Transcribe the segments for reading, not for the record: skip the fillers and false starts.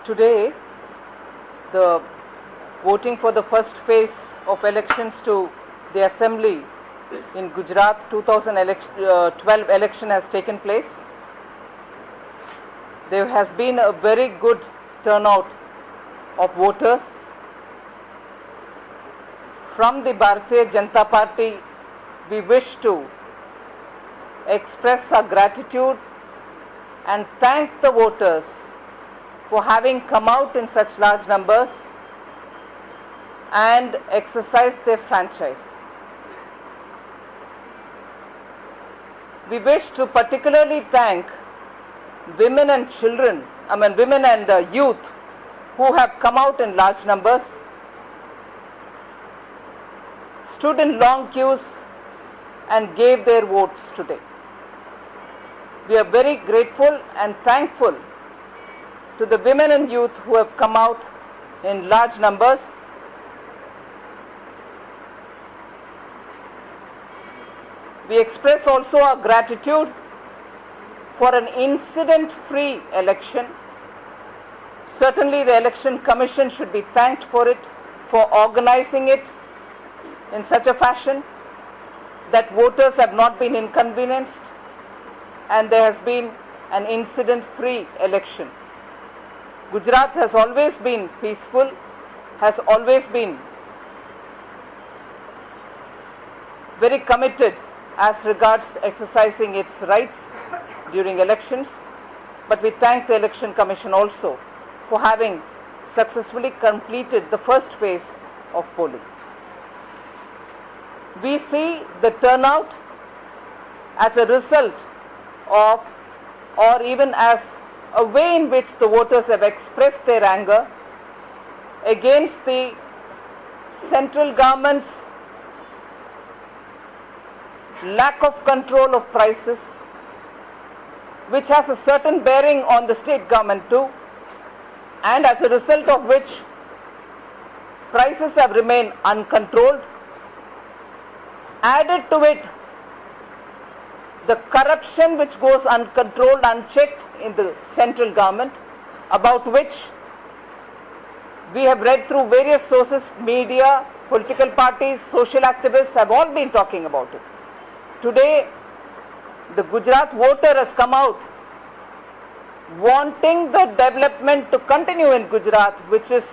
Today, the voting for the first phase of elections to the Assembly in Gujarat 2012 election has taken place. There has been a very good turnout of voters. From the Bharatiya Janata Party, we wish to express our gratitude and thank the voters for having come out in such large numbers and exercise their franchise. We wish to particularly thank women and children, women and youth who have come out in large numbers, stood in long queues and gave their votes today. We are very grateful and thankful to the women and youth who have come out in large numbers. We express also our gratitude for an incident-free election. Certainly the Election Commission should be thanked for it, for organizing it in such a fashion that voters have not been inconvenienced and there has been an incident-free election. Gujarat has always been peaceful, has always been very committed as regards exercising its rights during elections, but we thank the Election Commission also for having successfully completed the first phase of polling. We see the turnout as a result of, or even as a way in which the voters have expressed their anger against the central government's lack of control of prices, which has a certain bearing on the state government too, and as a result of which prices have remained uncontrolled. Added to it, the corruption which goes uncontrolled, unchecked in the central government, about which we have read through various sources, media, political parties, social activists have all been talking about it. Today, the Gujarat voter has come out wanting the development to continue in Gujarat, which is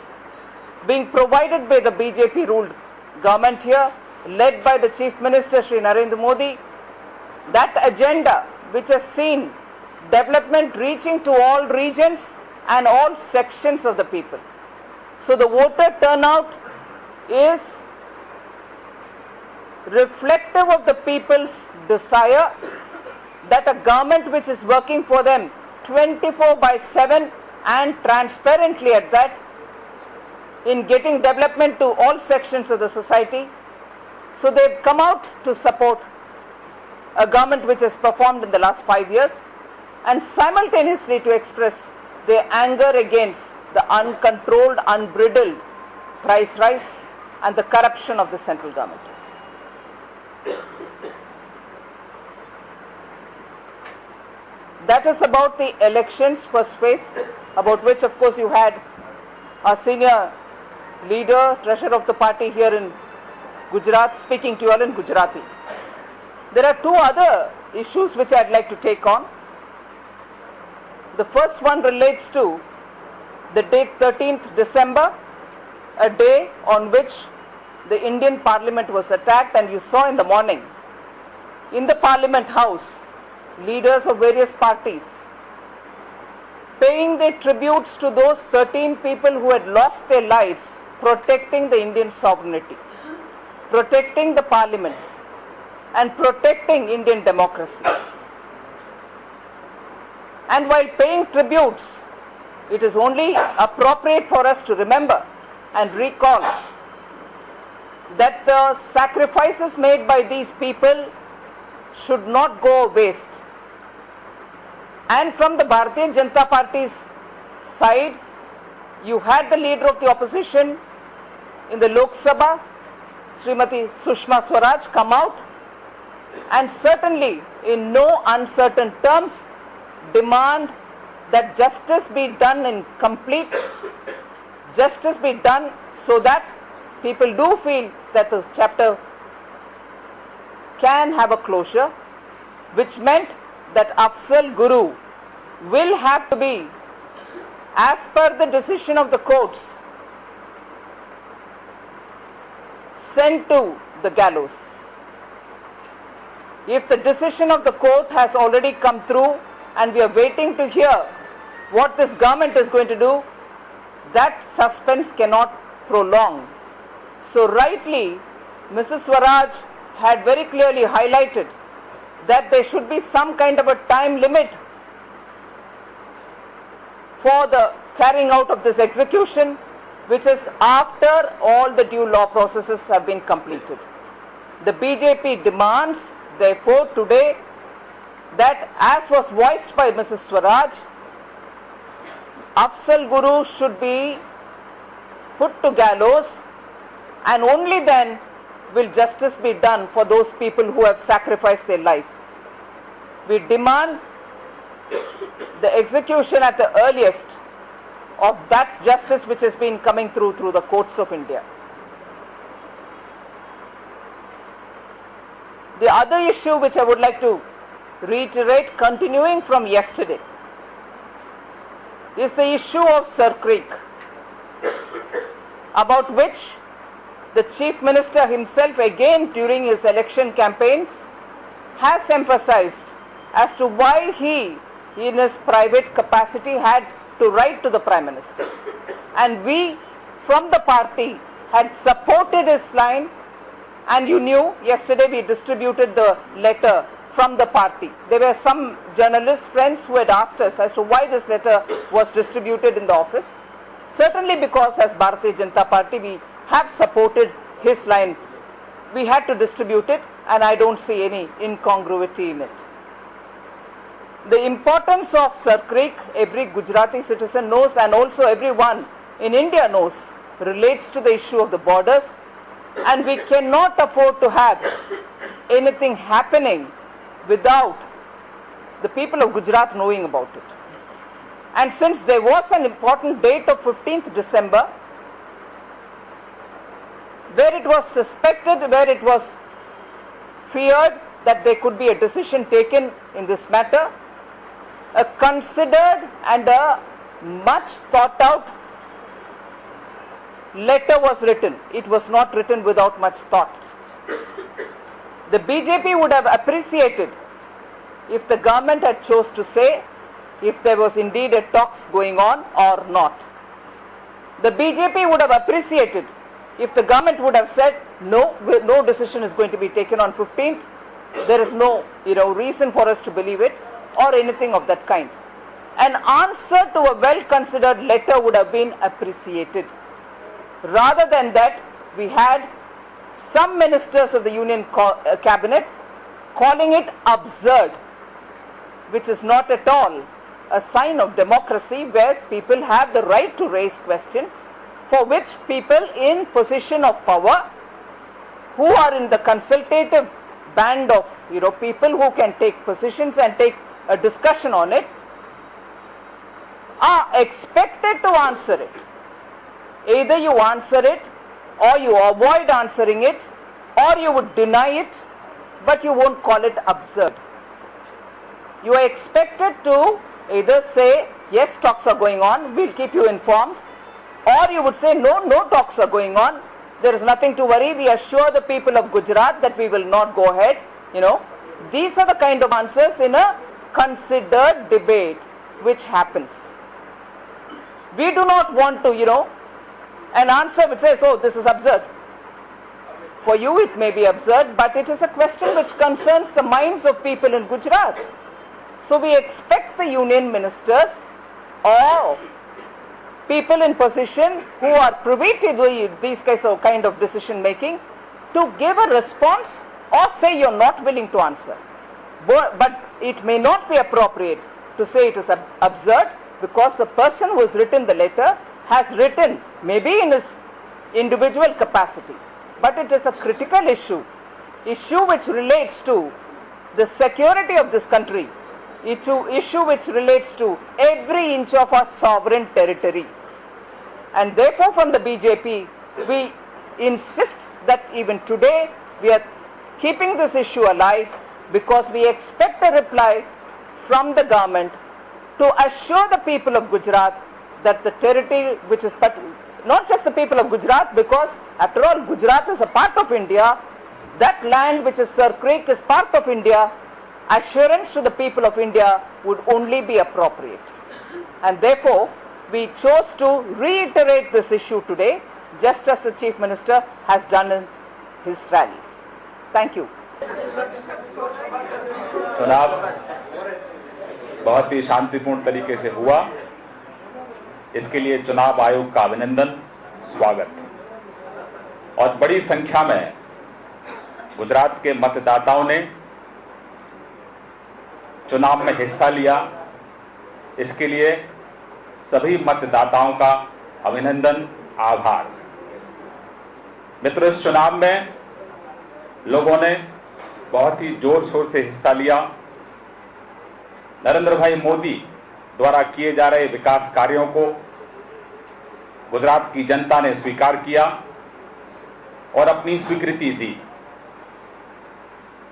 being provided by the BJP ruled government here, led by the Chief Minister Shri Narendra Modi. That agenda which has seen development reaching to all regions and all sections of the people. So the voter turnout is reflective of the people's desire that a government which is working for them 24/7 and transparently at that, in getting development to all sections of the society. So they've come out to support a government which has performed in the last 5 years, and simultaneously to express their anger against the uncontrolled, unbridled price rise and the corruption of the central government. That is about the elections first phase, about which of course you had our senior leader, treasurer of the party here in Gujarat speaking to you all in Gujarati. There are two other issues which I'd like to take on. The first one relates to the date 13th December, a day on which the Indian Parliament was attacked, and you saw in the morning in the Parliament House leaders of various parties paying their tributes to those 13 people who had lost their lives protecting the Indian sovereignty, protecting the Parliament and protecting Indian democracy. And while paying tributes, it is only appropriate for us to remember and recall that the sacrifices made by these people should not go waste. And from the Bharatiya Janata Party's side, you had the leader of the opposition in the Lok Sabha, Srimati Sushma Swaraj, come out and certainly in no uncertain terms demand that justice be done in complete, justice be done so that people do feel that the chapter can have a closure, which meant that Afzal Guru will have to be, as per the decision of the courts, sent to the gallows. If the decision of the court has already come through and we are waiting to hear what this government is going to do, that suspense cannot prolong. So rightly, Mrs. Swaraj had very clearly highlighted that there should be some kind of a time limit for the carrying out of this execution, which is after all the due law processes have been completed. The BJP demands, therefore, today that, as was voiced by Mrs. Swaraj, Afzal Guru should be put to gallows, and only then will justice be done for those people who have sacrificed their lives. We demand the execution at the earliest of that justice which has been coming through the courts of India. The other issue which I would like to reiterate, continuing from yesterday, is the issue of Sir Creek, about which the Chief Minister himself, again during his election campaigns, has emphasized as to why he, in his private capacity, had to write to the Prime Minister. And we, from the party, had supported his line, and you knew, yesterday we distributed the letter from the party. There were some journalist friends who had asked us as to why this letter was distributed in the office. Certainly because as Bharatiya Janata Party we have supported his line. We had to distribute it, and I don't see any incongruity in it. The importance of Sir Creek, every Gujarati citizen knows, and also everyone in India knows, relates to the issue of the borders, and we cannot afford to have anything happening without the people of Gujarat knowing about it. And since there was an important date of 15th December, where it was suspected, where it was feared that there could be a decision taken in this matter, a considered and a much thought out letter was written. It was not written without much thought. The BJP would have appreciated if the government had chose to say if there was indeed a talks going on or not. The BJP would have appreciated if the government would have said, no decision is going to be taken on 15th, there is no reason for us to believe it, or anything of that kind. An answer to a well-considered letter would have been appreciated. Rather than that, we had some ministers of the Union Cabinet calling it absurd, which is not at all a sign of democracy, where people have the right to raise questions, for which people in position of power, who are in the consultative band of people who can take positions and take a discussion on it, are expected to answer it. Either you answer it, or you avoid answering it, or you would deny it, but you won't call it absurd. You are expected to either say, yes, talks are going on, we'll keep you informed, or you would say, no talks are going on, there is nothing to worry, we assure the people of Gujarat that we will not go ahead. These are the kind of answers in a considered debate which happens. We do not want to, an answer which says, oh, this is absurd. For you it may be absurd, but it is a question which concerns the minds of people in Gujarat. So we expect the union ministers or people in position who are privy to these kind of decision making to give a response, or say you're not willing to answer. But it may not be appropriate to say it is absurd, because the person who has written the letter has written maybe in his individual capacity, but it is a critical issue which relates to the security of this country, issue which relates to every inch of our sovereign territory. And therefore, from the BJP, we insist that even today we are keeping this issue alive, because we expect a reply from the government to assure the people of Gujarat that the territory which is, but not just the people of Gujarat, because after all Gujarat is a part of India, that land which is Sir Creek is part of India, assurance to the people of India would only be appropriate. And therefore, we chose to reiterate this issue today, just as the Chief Minister has done in his rallies. Thank you. चुनाव बहुत ही शांतिपूर्ण तरीके से हुआ, इसके लिए चुनाव आयोग का अभिनंदन, स्वागत। और बड़ी संख्या में गुजरात के मतदाताओं ने चुनाव में हिस्सा लिया, इसके लिए सभी मतदाताओं का अभिनंदन, आभार। मित्रों, इस चुनाव में लोगों ने बहुत ही जोर शोर से हिस्सा लिया। नरेंद्र भाई मोदी द्वारा किए जा रहे विकास कार्यों को गुजरात की जनता ने स्वीकार किया और अपनी स्वीकृति दी।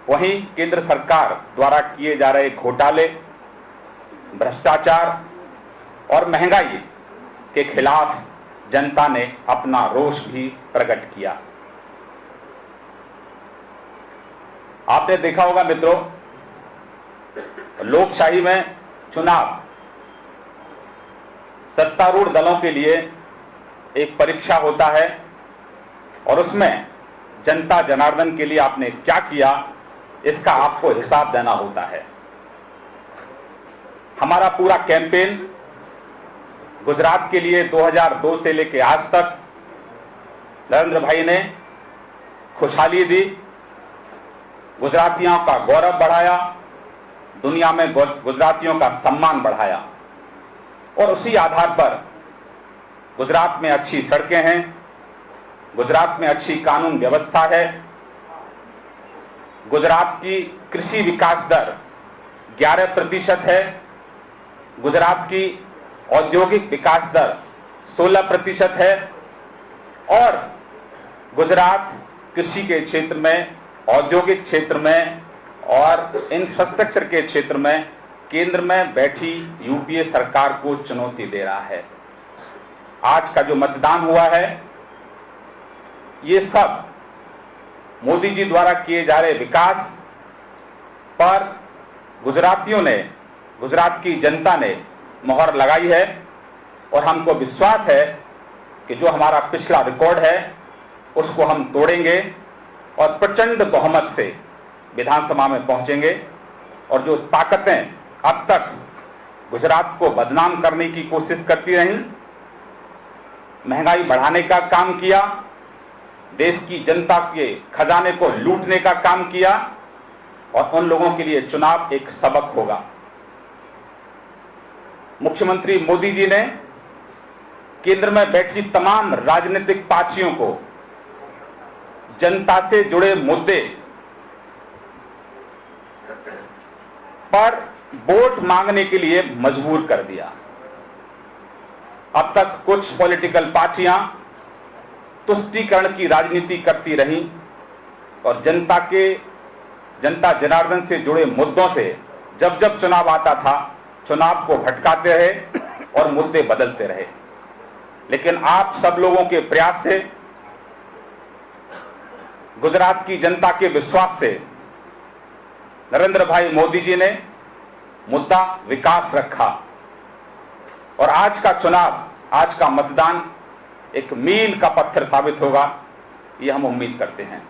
वहीं केंद्र सरकार द्वारा किए जा रहे घोटाले, भ्रष्टाचार और महंगाई के खिलाफ जनता ने अपना रोष भी प्रकट किया। आपने देखा होगा मित्रों, लोकशाही में चुनाव सत्तारूढ़ दलों के लिए एक परीक्षा होता है और उसमें जनता जनार्दन के लिए आपने क्या किया, इसका आपको हिसाब देना होता है। हमारा पूरा कैंपेन गुजरात के लिए 2002 से लेकर आज तक नरेंद्र भाई ने खुशहाली दी, गुजरातियों का गौरव बढ़ाया, दुनिया में गुजरातियों का सम्मान बढ़ाया। और उसी आधार पर गुजरात में अच्छी सड़कें हैं, गुजरात में अच्छी कानून व्यवस्था है, गुजरात की कृषि विकास दर 11% है, गुजरात की औद्योगिक विकास दर 16% है और गुजरात कृषि के क्षेत्र में, औद्योगिक क्षेत्र में और इंफ्रास्ट्रक्चर के क्षेत्र में केंद्र में बैठी यूपीए सरकार को चुनौती दे रहा है। आज का जो मतदान हुआ है, ये सब मोदी जी द्वारा किए जा रहे विकास पर गुजरातियों ने, गुजरात की जनता ने मोहर लगाई है और हमको विश्वास है कि जो हमारा पिछला रिकॉर्ड है उसको हम तोड़ेंगे और प्रचंड बहुमत से विधानसभा में पहुंचेंगे। और जो ताकतें अब तक गुजरात को बदनाम करने की कोशिश करती रहीं, महंगाई बढ़ाने का काम किया, देश की जनता के खजाने को लूटने का काम किया, और उन लोगों के लिए चुनाव एक सबक होगा। मुख्यमंत्री मोदी जी ने केंद्र में बैठी तमाम राजनीतिक पार्टियों को जनता से जुड़े मुद्दे पर वोट मांगने के लिए मजबूर कर दिया। अब तक कुछ पॉलिटिकल पार्टियां तुष्टीकरण की राजनीति करती रहीं और जनता जनार्दन से जुड़े मुद्दों से जब जब चुनाव आता था, चुनाव को भटकाते रहे और मुद्दे बदलते रहे। लेकिन आप सब लोगों के प्रयास से, गुजरात की जनता के विश्वास से नरेंद्र भाई मोदी जी ने मुद्दा विकास रखा और आज का चुनाव, आज का मतदान एक मील का पत्थर साबित होगा, ये हम उम्मीद करते हैं।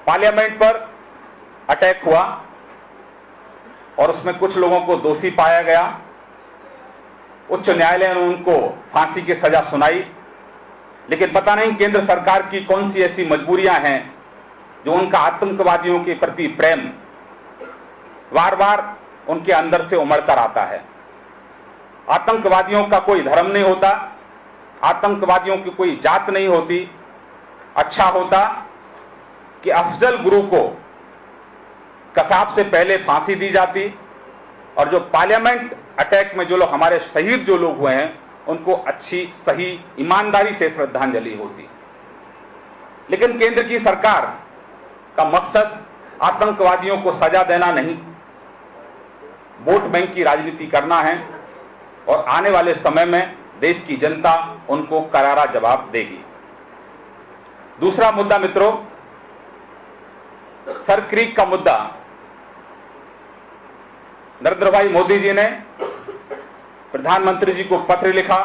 पार्लियामेंट पर अटैक हुआ और उसमें कुछ लोगों को दोषी पाया गया। उच्च न्यायालय ने उनको फांसी की सजा सुनाई, लेकिन पता नहीं केंद्र सरकार की कौन सी ऐसी मजबूरियां हैं जो उनका आतंकवादियों के प्रति प्रेम बार बार उनके अंदर से उमड़ कर आता है। आतंकवादियों का कोई धर्म नहीं होता, आतंकवादियों की कोई जात नहीं होती। अच्छा होता कि अफजल गुरु को कसाब से पहले फांसी दी जाती और जो पार्लियामेंट अटैक में जो लोग हमारे शहीद जो लोग हुए हैं उनको अच्छी सही ईमानदारी से श्रद्धांजलि होती। लेकिन केंद्र की सरकार का मकसद आतंकवादियों को सजा देना नहीं, वोट बैंक की राजनीति करना है और आने वाले समय में देश की जनता उनको करारा जवाब देगी। दूसरा मुद्दा मित्रों, सर क्रीक का मुद्दा। नरेंद्र भाई मोदी जी ने प्रधानमंत्री जी को पत्र लिखा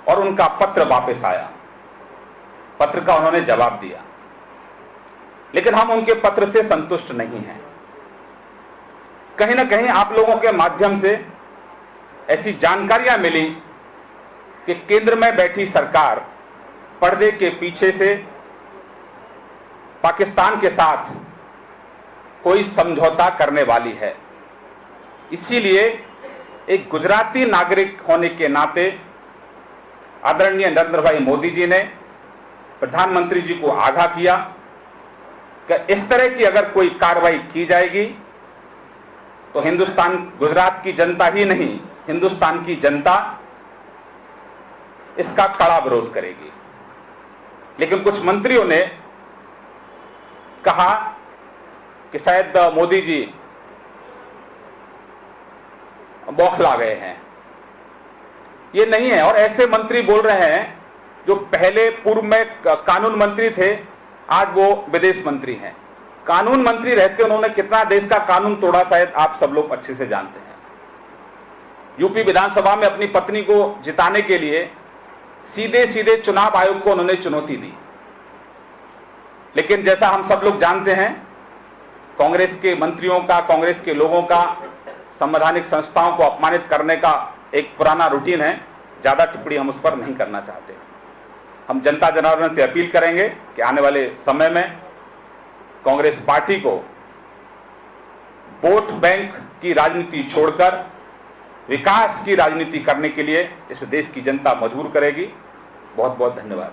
और उनका पत्र वापस आया, पत्र का उन्होंने जवाब दिया, लेकिन हम उनके पत्र से संतुष्ट नहीं हैं। कहीं ना कहीं आप लोगों के माध्यम से ऐसी जानकारियां मिली कि केंद्र में बैठी सरकार पर्दे के पीछे से पाकिस्तान के साथ कोई समझौता करने वाली है। इसीलिए एक गुजराती नागरिक होने के नाते आदरणीय नरेंद्र भाई मोदी जी ने प्रधानमंत्री जी को आगाह किया कि इस तरह की अगर कोई कार्रवाई की जाएगी तो हिंदुस्तान, गुजरात की जनता ही नहीं, हिंदुस्तान की जनता इसका कड़ा विरोध करेगी। लेकिन कुछ मंत्रियों ने कहा कि शायद मोदी जी बौखला गए हैं। ये नहीं है। और ऐसे मंत्री बोल रहे हैं जो पहले पूर्व में कानून मंत्री थे, आज वो विदेश मंत्री हैं। कानून मंत्री रहते उन्होंने कितना देश का कानून तोड़ा, शायद आप सब लोग अच्छे से जानते हैं। यूपी विधानसभा में अपनी पत्नी को जिताने के लिए सीधे सीधे चुनाव आयोग को उन्होंने चुनौती दी। लेकिन जैसा हम सब लोग जानते हैं, कांग्रेस के मंत्रियों का, कांग्रेस के लोगों का संवैधानिक संस्थाओं को अपमानित करने का एक पुराना रूटीन है। ज्यादा टिप्पणी हम उस पर नहीं करना चाहते। हम जनता जनार्दन से अपील करेंगे कि आने वाले समय में कांग्रेस पार्टी को वोट बैंक की राजनीति छोड़कर विकास की राजनीति करने के लिए इस देश की जनता मजबूर करेगी। बहुत बहुत धन्यवाद।